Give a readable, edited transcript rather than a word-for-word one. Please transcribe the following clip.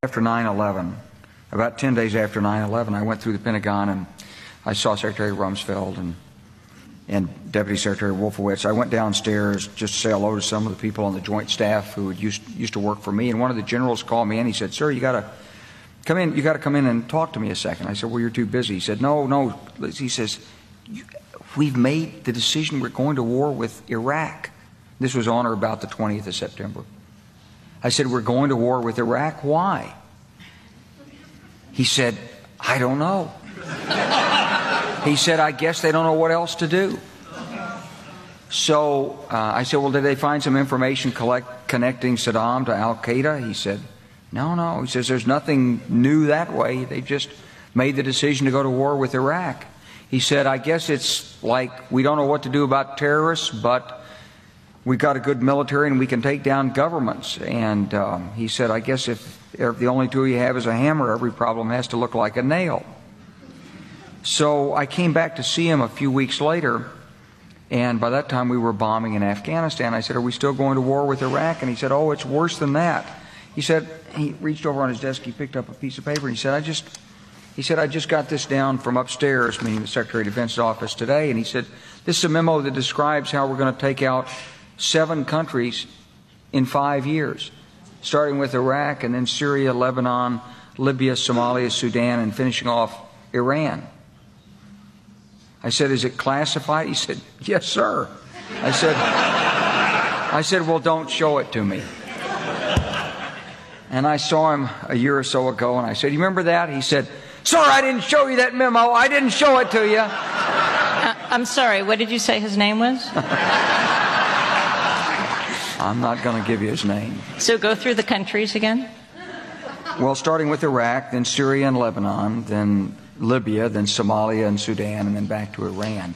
After 9/11, about 10 days after 9/11, I went through the Pentagon and I saw Secretary Rumsfeld and Deputy Secretary Wolfowitz. I went downstairs just to say hello to some of the people on the Joint Staff who used to work for me. And one of the generals called me and he said, "Sir, you got to come in. You got to come in and talk to me a second." I said, "Well, you're too busy." He said, "No." He says, "We've made the decision. We're going to war with Iraq." This was on or about the 20th of September. I said, "We're going to war with Iraq. Why?" He said, "I don't know." He said, "I guess they don't know what else to do." So I said, "Well, did they find some information connecting Saddam to Al-Qaeda?" He said, No. He says, "There's nothing new that way. They just made the decision to go to war with Iraq." He said, "I guess it's like we don't know what to do about terrorists, but we've got a good military and we can take down governments." And he said, "I guess if the only tool you have is a hammer, every problem has to look like a nail." So I came back to see him a few weeks later, and by that time we were bombing in Afghanistan. I said, "Are we still going to war with Iraq?" And he said, "Oh, it's worse than that." He said, he reached over on his desk, he picked up a piece of paper, and he said, I just got this down from upstairs," meaning the Secretary of Defense's office today, and he said, "This is a memo that describes how we're going to take out 7 countries in 5 years, starting with Iraq and then Syria, Lebanon, Libya, Somalia, Sudan, and finishing off Iran." I said, "Is it classified?" He said, "Yes, sir." I said, "Well, don't show it to me." And I saw him a year or so ago, and I said, "You remember that?" He said, "Sir, I didn't show you that memo. I didn't show it to you." I'm sorry, what did you say his name was? I'm not going to give you his name. So go through the countries again? Well, starting with Iraq, then Syria and Lebanon, then Libya, then Somalia and Sudan, and then back to Iran.